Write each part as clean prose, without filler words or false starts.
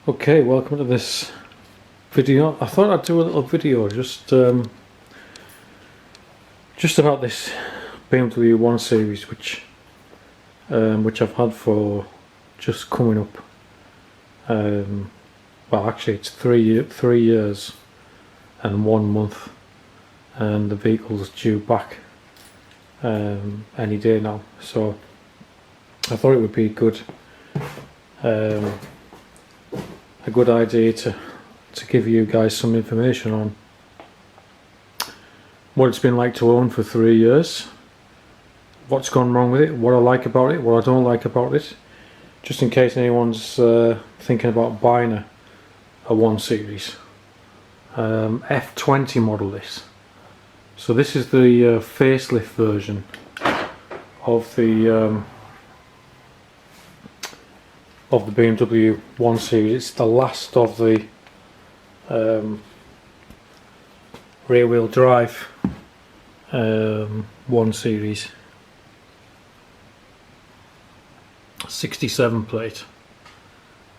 Okay, welcome to this video. I thought I'd do a little video just about this BMW 1 Series, which I've had for just coming up. Well, actually, it's 3 years and 1 month, and the vehicle's due back any day now. So I thought it would be a good idea to give you guys some information on what it's been like to own for 3 years, what's gone wrong with it, what I like about it, what I don't like about it, just in case anyone's thinking about buying a 1 Series. F20 model this. So this is the facelift version of the BMW 1 Series. It's the last of the rear wheel drive 1 Series. 67 plate,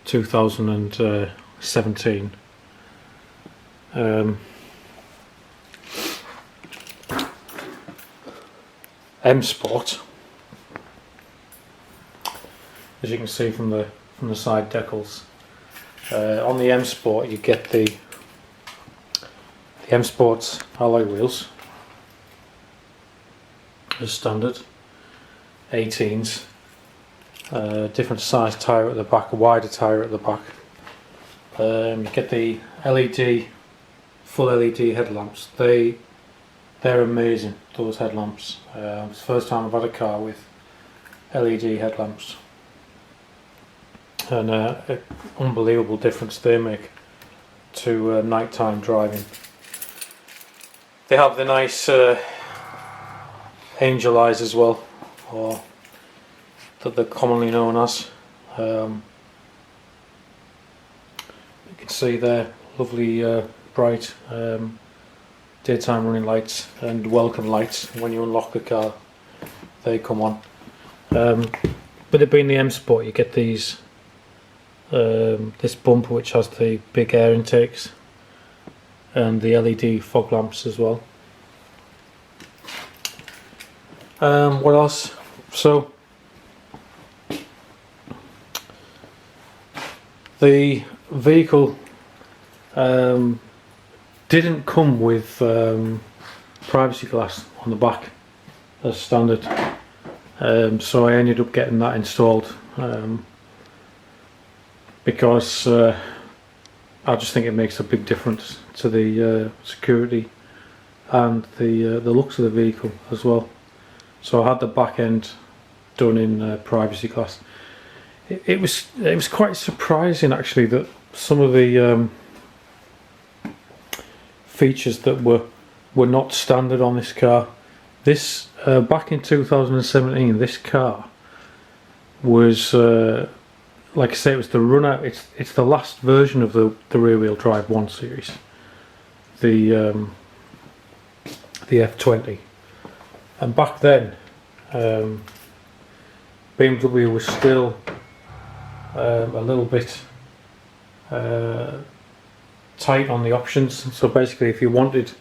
2017. M Sport, as you can see from the side decals. On the M Sport you get the M Sport's alloy wheels as standard, 18s, different size tyre at the back, a wider tyre at the back. You get the LED, full LED headlamps. They're amazing, those headlamps. It's the first time I've had a car with LED headlamps, and an unbelievable difference they make to nighttime driving. They have the nice angel eyes as well, or that they're commonly known as. You can see there, lovely bright daytime running lights and welcome lights. When you unlock the car, they come on. With it being the M Sport, you get these this bumper which has the big air intakes and the LED fog lamps as well. What else? So the vehicle didn't come with privacy glass on the back as standard, so I ended up getting that installed because I just think it makes a big difference to the security and the looks of the vehicle as well. So I had the back end done in privacy glass. It was quite surprising actually that some of the features that were not standard on this car. This back in 2017, this car was like I say, it was the runner. It's the last version of the rear wheel drive 1 Series, the F20. And back then, BMW was still a little bit tight on the options. So basically, if you wanted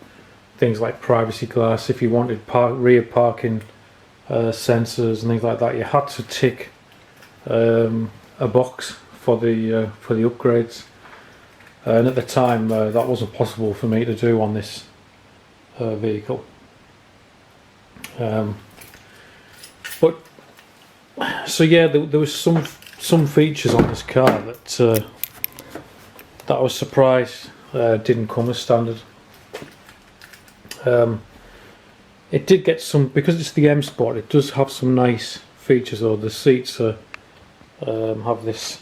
things like privacy glass, if you wanted rear parking sensors and things like that, you had to tick a box for the upgrades. And at the time, that wasn't possible for me to do on this vehicle. But so yeah, there was some features on this car that I was surprised didn't come as standard. It did get some, because it's the M Sport, it does have some nice features though. The seats have this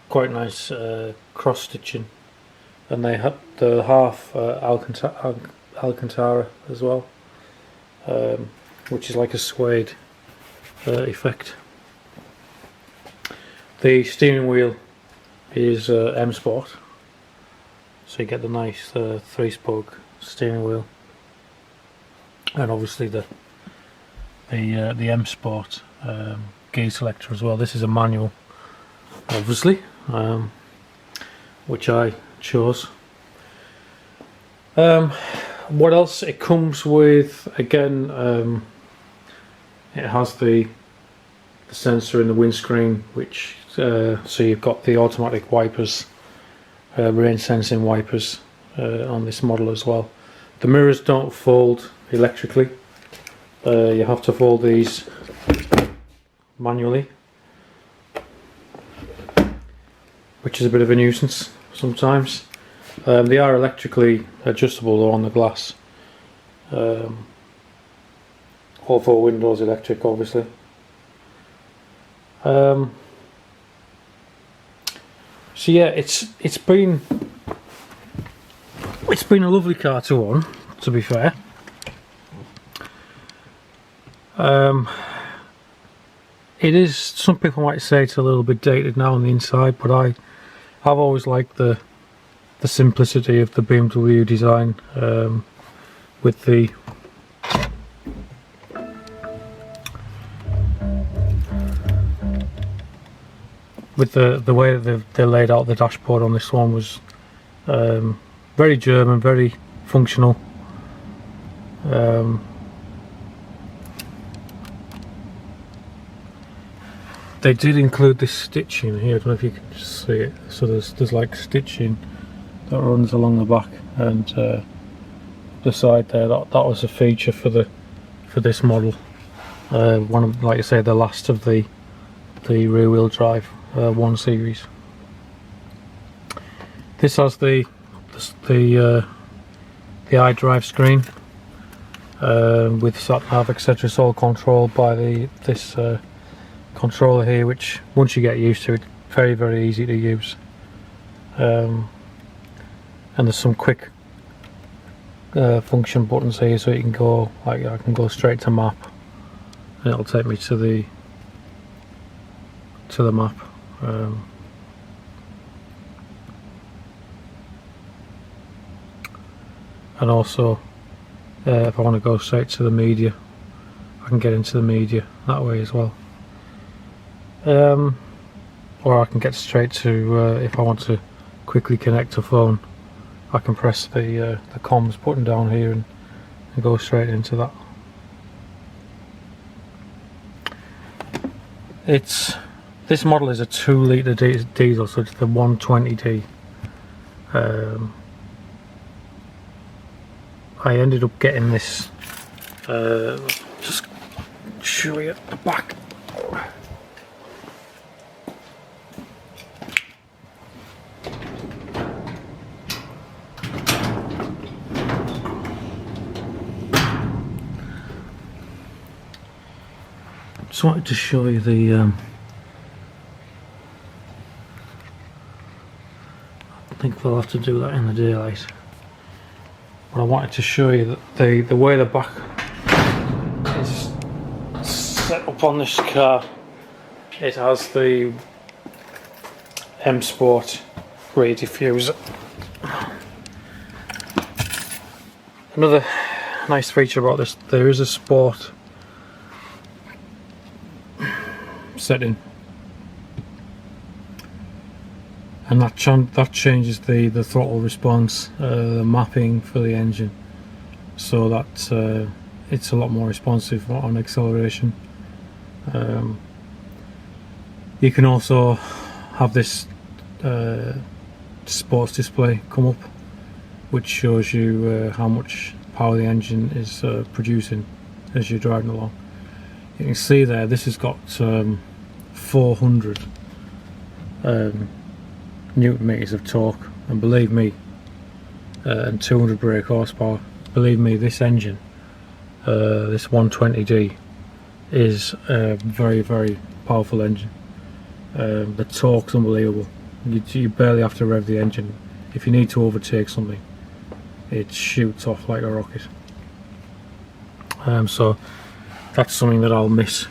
quite nice cross stitching, and they have the half Alcantara as well, which is like a suede effect. The steering wheel is M Sport, so you get the nice 3-spoke steering wheel, and obviously the M Sport gear selector as well. This is a manual obviously, which I chose. What else? It comes with, again, it has the sensor in the windscreen, which so you've got the automatic wipers, rain sensing wipers on this model as well. The mirrors don't fold electrically. You have to fold these manually, which is a bit of a nuisance sometimes. They are electrically adjustable though on the glass. All 4 windows electric, obviously. So yeah, it's been a lovely car to own, to be fair. It is, some people might say it's a little bit dated now on the inside, but I've always liked the simplicity of the BMW design, with the way that they laid out the dashboard on this one was very German, very functional. They did include this stitching here. I don't know if you can just see it. So there's like stitching that runs along the back and the side there. That was a feature for this model. One of, like I say, the last of the rear-wheel drive 1 series. This has the iDrive screen with sat-nav, etc. It's all controlled by this controller here, which once you get used to it, very easy to use. And there's some quick function buttons here, so you can go, like, I can go straight to map and it'll take me to the map. And also if I want to go straight to the media, I can get into the media that way as well. Or I can get straight to, if I want to quickly connect a phone, I can press the comms button down here and go straight into that. This model is a 2-litre diesel, so it's the 120D. I ended up getting this, just show you at the back. Just wanted to show you the I think we'll have to do that in the daylight. But I wanted to show you that the way the back is set up on this car, it has the M Sport rear diffuser. Another nice feature about this, there is a sport setting, and that changes the throttle response, the mapping for the engine, so that it's a lot more responsive on acceleration. You can also have this sports display come up, which shows you how much power the engine is producing as you're driving along. You can see there, this has got 400 Newton meters of torque, and believe me, and 200 brake horsepower. Believe me, this engine, this 120D, is a very powerful engine. The torque's unbelievable. You barely have to rev the engine. If you need to overtake something, it shoots off like a rocket. So that's something that I'll miss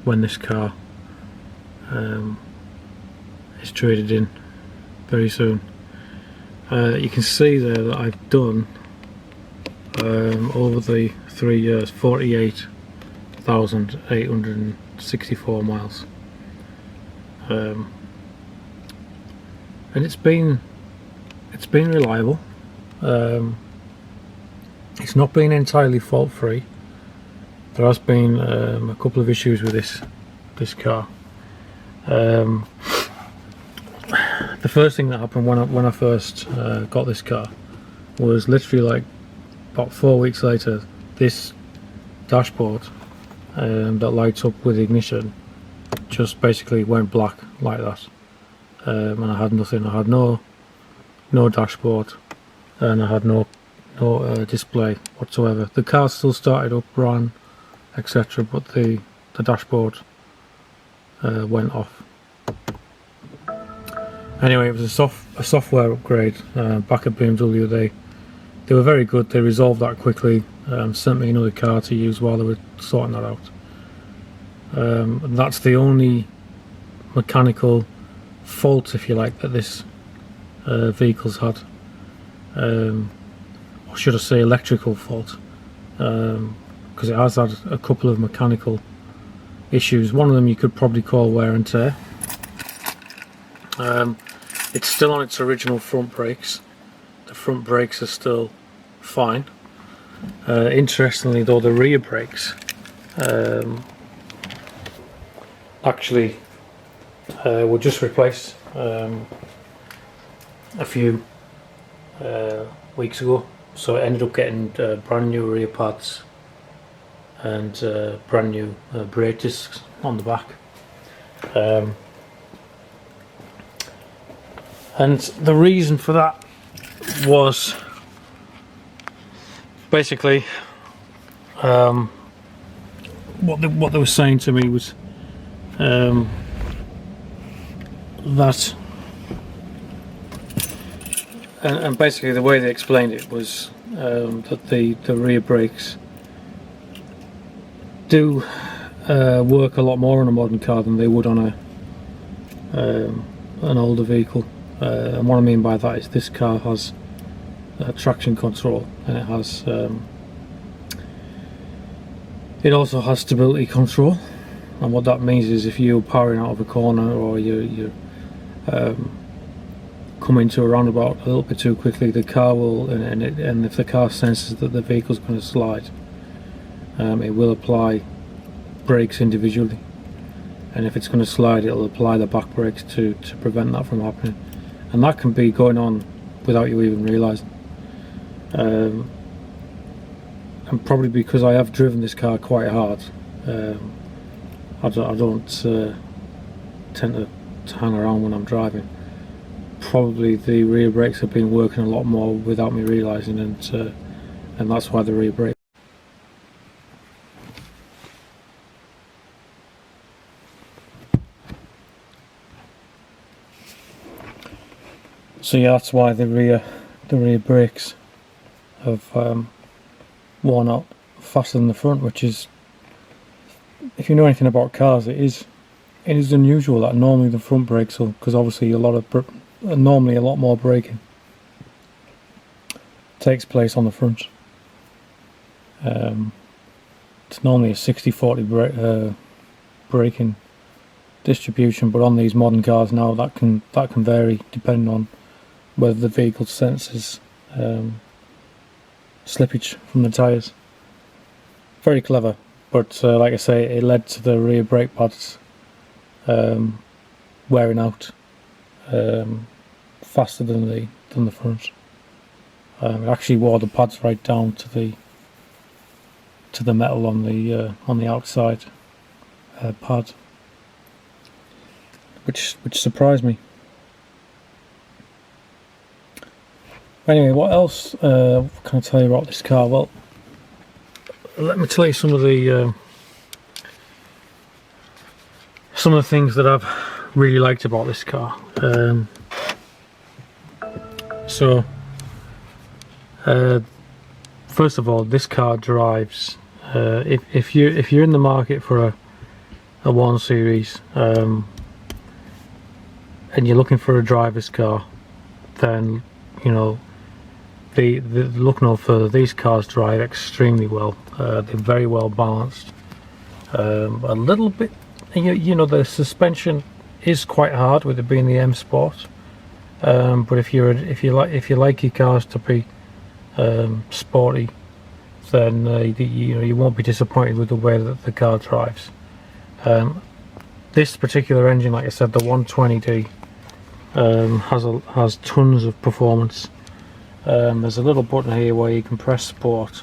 when this car is traded in very soon. You can see there that I've done over the 3 years 48,864 miles. and it's been reliable. It's not been entirely fault free. There has been a couple of issues with this car. The first thing that happened when I first got this car was literally like about 4 weeks later. This dashboard that lights up with ignition just basically went black like that, and I had nothing. I had no dashboard, and I had no display whatsoever. The car still started up, ran, etc., but the dashboard went off. Anyway, it was a software upgrade back at BMW. They were very good. They resolved that quickly. Sent me another car to use while they were sorting that out. And that's the only mechanical fault, if you like, that this vehicle's had. Or should I say electrical fault, because it has had a couple of mechanical issues. One of them you could probably call wear and tear. It's still on its original front brakes. The front brakes are still fine. Interestingly though, the rear brakes actually were just replaced a few weeks ago. So I ended up getting brand new rear pads and brand new brake discs on the back. And the reason for that was basically what they were saying to me was that, and basically the way they explained it was that the rear brakes do work a lot more on a modern car than they would on an older vehicle. And what I mean by that is this car has traction control, and it also has stability control. And what that means is if you're powering out of a corner, or you come into a roundabout a little bit too quickly, the car will, and if the car senses that the vehicle's going to slide, it will apply brakes individually, and if it's going to slide, it'll apply the back brakes to prevent that from happening. And that can be going on without you even realising. And probably because I have driven this car quite hard, I don't tend to hang around when I'm driving. Probably the rear brakes have been working a lot more without me realising, and that's why the rear brake. So yeah, that's why the rear brakes have worn out faster than the front, which is, if you know anything about cars, it is unusual that normally the front brakes will, because obviously normally a lot more braking takes place on the front. It's normally a 60-40 braking distribution, but on these modern cars now that can vary depending on whether the vehicle senses slippage from the tyres. Very clever, but like I say, it led to the rear brake pads wearing out faster than the front. It actually wore the pads right down to the metal on the outside pad, which surprised me. Anyway, what else can I tell you about this car? Well, let me tell you some of the things that I've really liked about this car. First of all, this car drives. If you're in the market for a 1 Series and you're looking for a driver's car, then you know. Look no further. These cars drive extremely well. They're very well balanced. A little bit, you know, the suspension is quite hard with it being the M Sport. But if you like your cars to be sporty, then you won't be disappointed with the way that the car drives. This particular engine, like I said, the 120D, has tons of performance. There's a little button here where you can press Sport,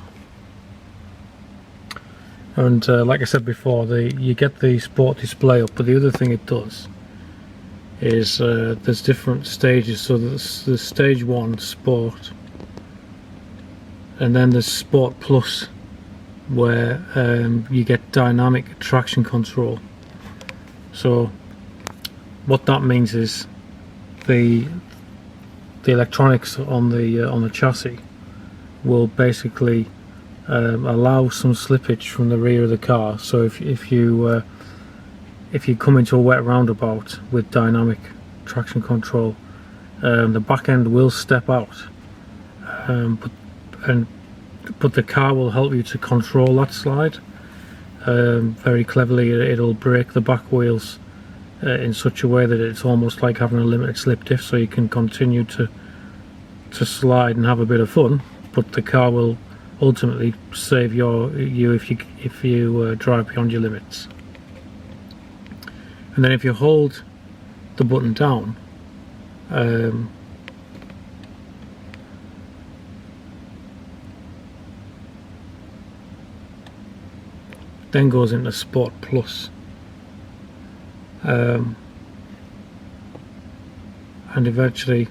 and like I said before, you get the Sport display up. But the other thing it does is there's different stages. So there's stage 1 Sport, and then there's Sport Plus, where you get dynamic traction control. So what that means is the electronics on the chassis will basically allow some slippage from the rear of the car. So if you come into a wet roundabout with dynamic traction control, the back end will step out, but the car will help you to control that slide very cleverly. It'll brake the back wheels in such a way that it's almost like having a limited slip diff, so you can continue to slide and have a bit of fun, but the car will ultimately save you if you drive beyond your limits. And then if you hold the button down, then goes into Sport Plus, and eventually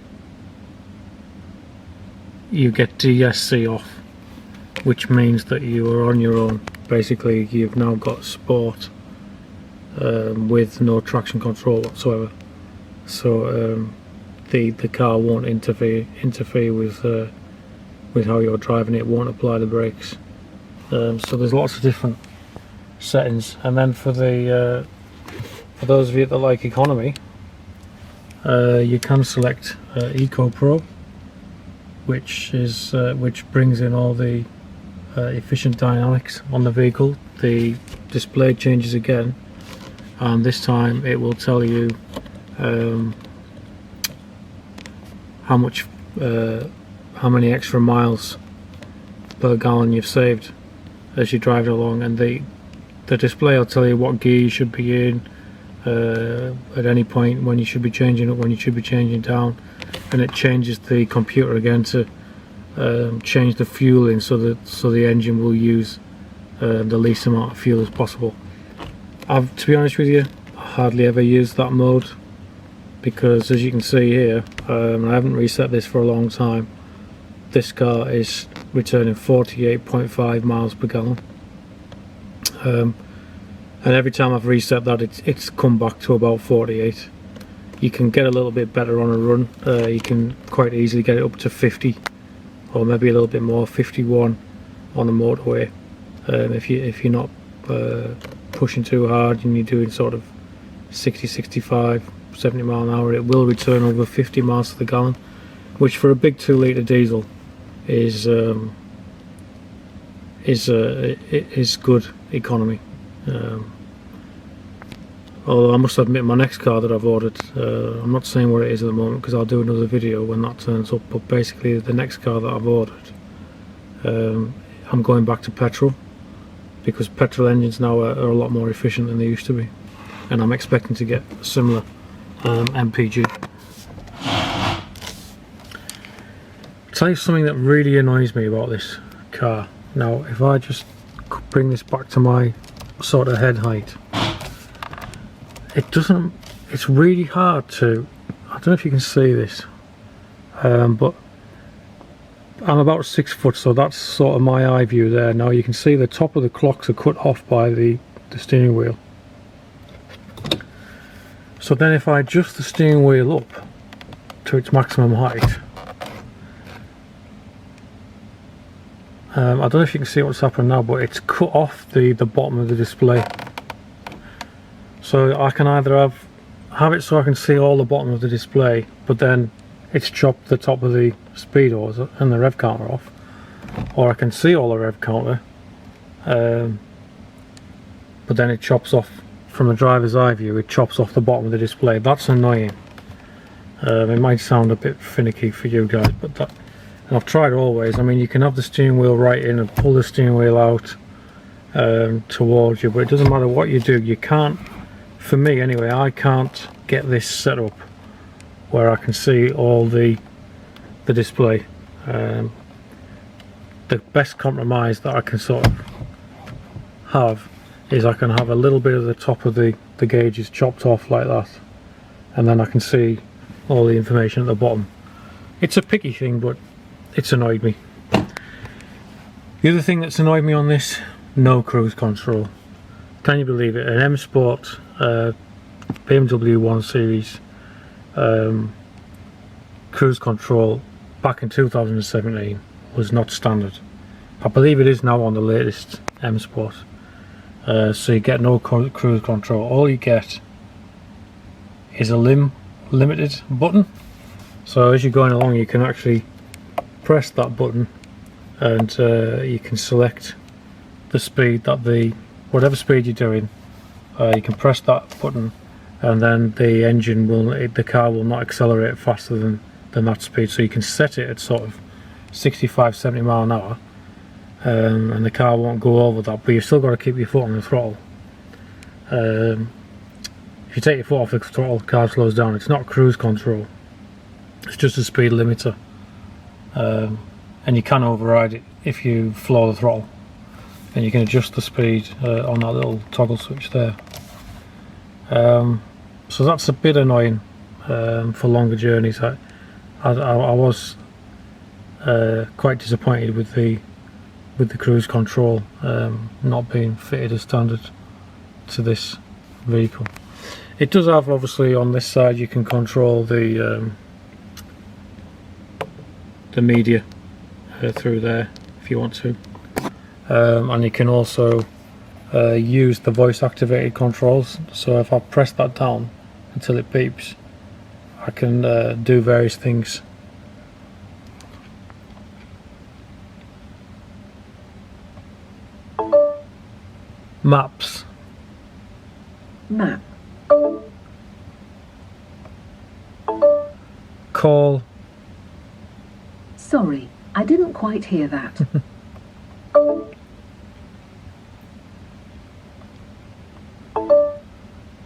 you get DSC off, which means that you are on your own. Basically, you've now got Sport with no traction control whatsoever. So the car won't interfere with how you're driving. It won't apply the brakes. So there's lots of different settings. And then for those of you that like economy, you can select Eco Pro, which brings in all the efficient dynamics on the vehicle. The display changes again, and this time it will tell you how many extra miles per gallon you've saved as you drive along, and the display will tell you what gear you should be in at any point, when you should be changing up, when you should be changing down, and it changes the computer again to change the fueling so the engine will use the least amount of fuel as possible. To be honest with you, I hardly ever use that mode, because as you can see here, I haven't reset this for a long time, this car is returning 48.5 miles per gallon, and every time I've reset that, it's come back to about 48. You can get a little bit better on a run. You can quite easily get it up to 50, or maybe a little bit more, 51 on the motorway, if you're not pushing too hard and you're doing sort of 60, 65, 70 mile an hour. It will return over 50 miles to the gallon, which for a big 2 litre diesel is good economy. Although I must admit, my next car that I've ordered, I'm not saying what it is at the moment because I'll do another video when that turns up, but basically the next car that I've ordered, I'm going back to petrol, because petrol engines now are a lot more efficient than they used to be, and I'm expecting to get a similar MPG. I'll tell you something that really annoys me about this car. Now, if I just bring this back to my sort of head height, it's really hard to, I don't know if you can see this, but I'm about 6 foot, so that's sort of my eye view there. Now you can see the top of the clocks are cut off by the steering wheel. So then if I adjust the steering wheel up to its maximum height, I don't know if you can see what's happened now, but it's cut off the bottom of the display. So I can either have it so I can see all the bottom of the display, but then it's chopped the top of the speedos and the rev counter off, or I can see all the rev counter, but then it chops off from a driver's eye view, it chops off the bottom of the display. That's annoying. It might sound a bit finicky for you guys, but that, and I've tried always. I mean, you can have the steering wheel right in and pull the steering wheel out towards you, but it doesn't matter what you do, you can't, for me anyway, I can't get this set up where I can see all the display. The best compromise that I can sort of have is I can have a little bit of the top of the gauges chopped off like that, and then I can see all the information at the bottom. It's a picky thing, but it's annoyed me. The other thing that's annoyed me on this, no cruise control. Can you believe it? An M Sport BMW 1 Series cruise control back in 2017 was not standard. I believe it is now on the latest M Sport. So you get no cruise control. All you get is a limited button. So as you're going along, you can actually press that button, and you can select the speed that whatever speed you're doing. You can press that button, and then the car will not accelerate faster than that speed. So you can set it at sort of 65-70 mile an hour, and the car won't go over that, but you've still got to keep your foot on the throttle. If you take your foot off the throttle, the car slows down. It's not cruise control, it's just a speed limiter, and you can override it if you floor the throttle, and you can adjust the speed on that little toggle switch there. So that's a bit annoying for longer journeys. I was quite disappointed with the cruise control not being fitted as standard to this vehicle. It does have, obviously, on this side you can control the media through there if you want to, and you can also use the voice activated controls. So if I press that down until it beeps, I can do various things. Maps. Map. Call. Sorry, I didn't quite hear that.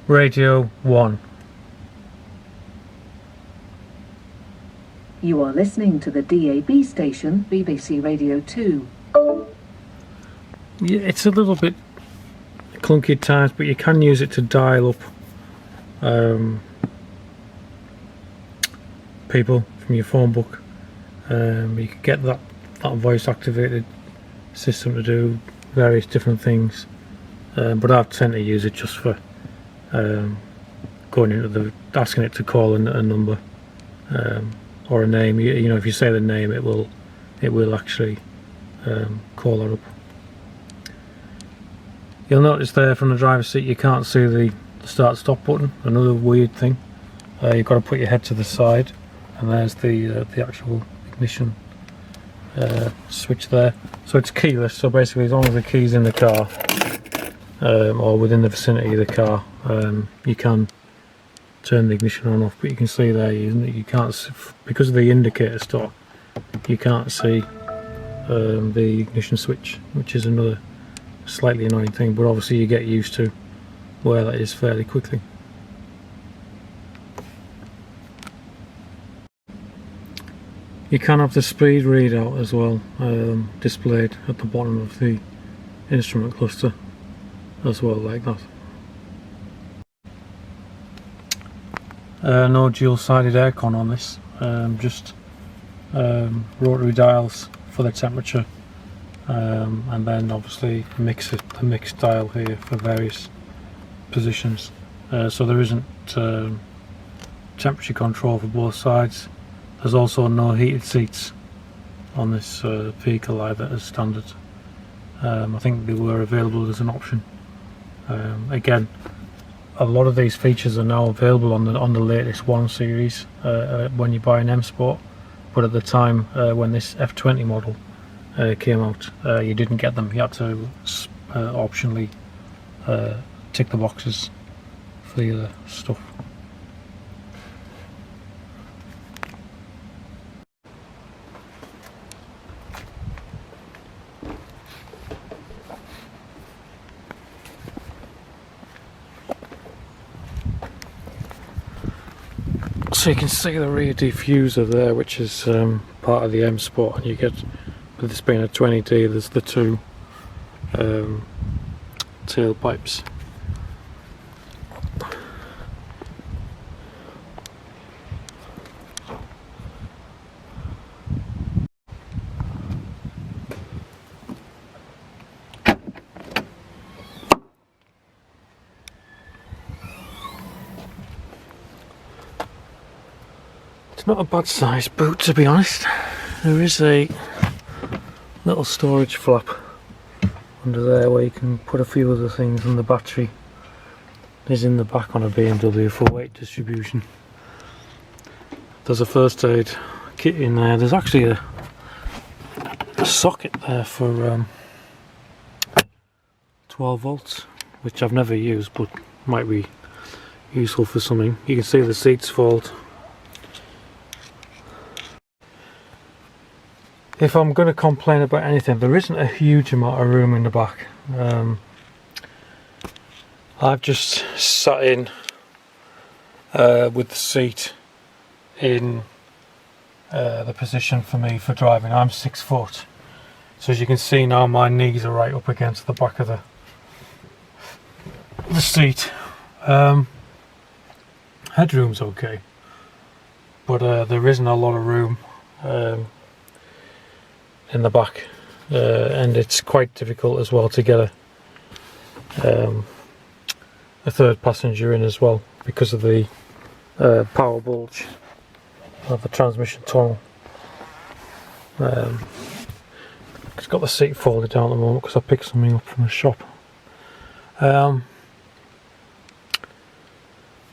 Radio 1. You are listening to the DAB station, BBC Radio 2. Yeah, it's a little bit clunky at times, but you can use it to dial up people from your phone book. You can get that voice activated system to do various different things, but I tend to use it just for going into asking it to call a number or a name. You know, if you say the name, it will actually call that up. You'll notice there from the driver's seat you can't see the start stop button. Another weird thing. You've got to put your head to the side, and there's the actual ignition switch there. So it's keyless, so basically as long as the key's in the car or within the vicinity of the car, you can turn the ignition on and off. But you can see there you can't see, because of the indicator stuff, you can't see the ignition switch, which is another slightly annoying thing, but obviously you get used to where that is fairly quickly. You can have the speed readout as well displayed at the bottom of the instrument cluster as well, like that. No dual-sided aircon on this, just rotary dials for the temperature, and then obviously the mix dial here for various positions. So there isn't temperature control for both sides. There's also no heated seats on this vehicle either as standard. I think they were available as an option. Again, a lot of these features are now available on the latest 1 Series when you buy an M Sport, but at the time when this F20 model came out, you didn't get them. You had to optionally tick the boxes clear the stuff. So you can see the rear diffuser there, which is part of the M Sport, and you get, with this being a 20D, there's the two tailpipes. It's not a bad size boot, to be honest. There is a little storage flap under there where you can put a few other things, and the battery is in the back on a BMW for weight distribution. There's a first aid kit in there. There's actually a socket there for 12 volts, which I've never used but might be useful for something. You can see the seats fold. If I'm going to complain about anything, there isn't a huge amount of room in the back. I've just sat in with the seat in the position for me for driving. I'm 6 foot, so as you can see now my knees are right up against the back of the seat. Headroom's okay, but there isn't a lot of room in the back, and it's quite difficult as well to get a third passenger in as well because of the power bulge of the transmission tunnel. It's got the seat folded down at the moment because I picked something up from the shop.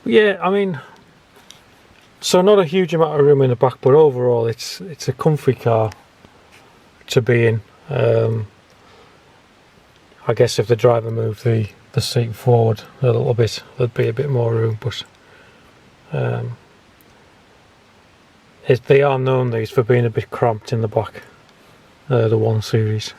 Yeah, I mean, so not a huge amount of room in the back, but overall it's a comfy car to be in. I guess if the driver moved the seat forward a little bit, there'd be a bit more room, but they are known, these, for being a bit cramped in the back, the 1 Series.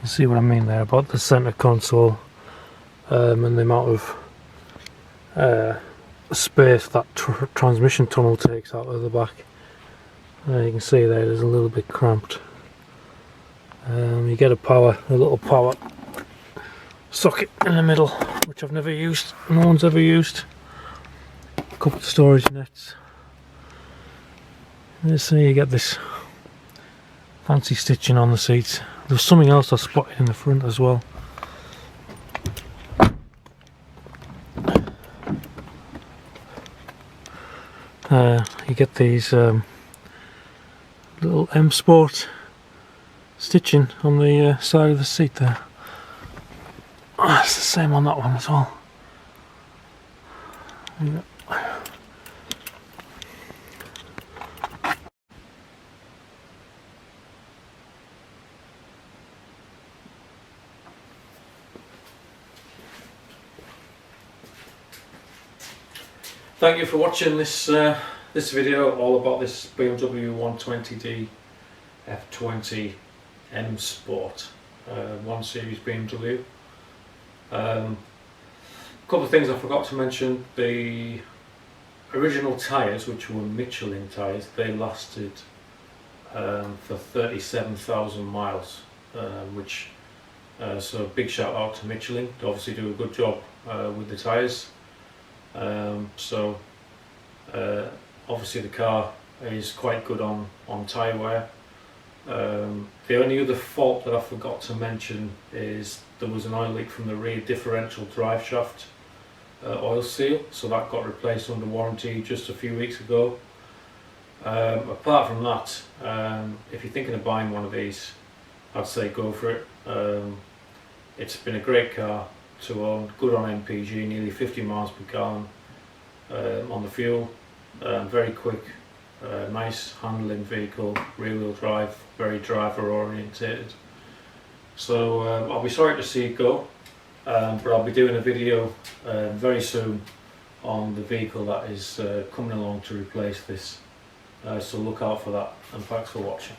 See what I mean there about the centre console and the amount of space that transmission tunnel takes out of the back. You can see there's a little bit cramped. You get a little power socket in the middle, which I've never used, no one's ever used. A couple of storage nets. Let's see, you get this fancy stitching on the seats. There's something else I spotted in the front as well. You get these little M Sport stitching on the side of the seat there. Oh, it's the same on that one as well. Yeah. Thank you for watching this this video all about this BMW 120D F20 M Sport 1 Series BMW. A couple of things I forgot to mention. The original tyres, which were Michelin tyres, they lasted for 37,000 miles, which so a big shout out to Michelin. They obviously do a good job with the tyres. Obviously the car is quite good on tyre wear. The only other fault that I forgot to mention is there was an oil leak from the rear differential drive shaft oil seal, so that got replaced under warranty just a few weeks ago. Apart from that, if you're thinking of buying one of these, I'd say go for it. It's been a great car to own, good on MPG, nearly 50 miles per gallon on the fuel, very quick, nice handling vehicle, rear wheel drive, very driver orientated. So I'll be sorry to see it go, but I'll be doing a video very soon on the vehicle that is coming along to replace this. So look out for that, and thanks for watching.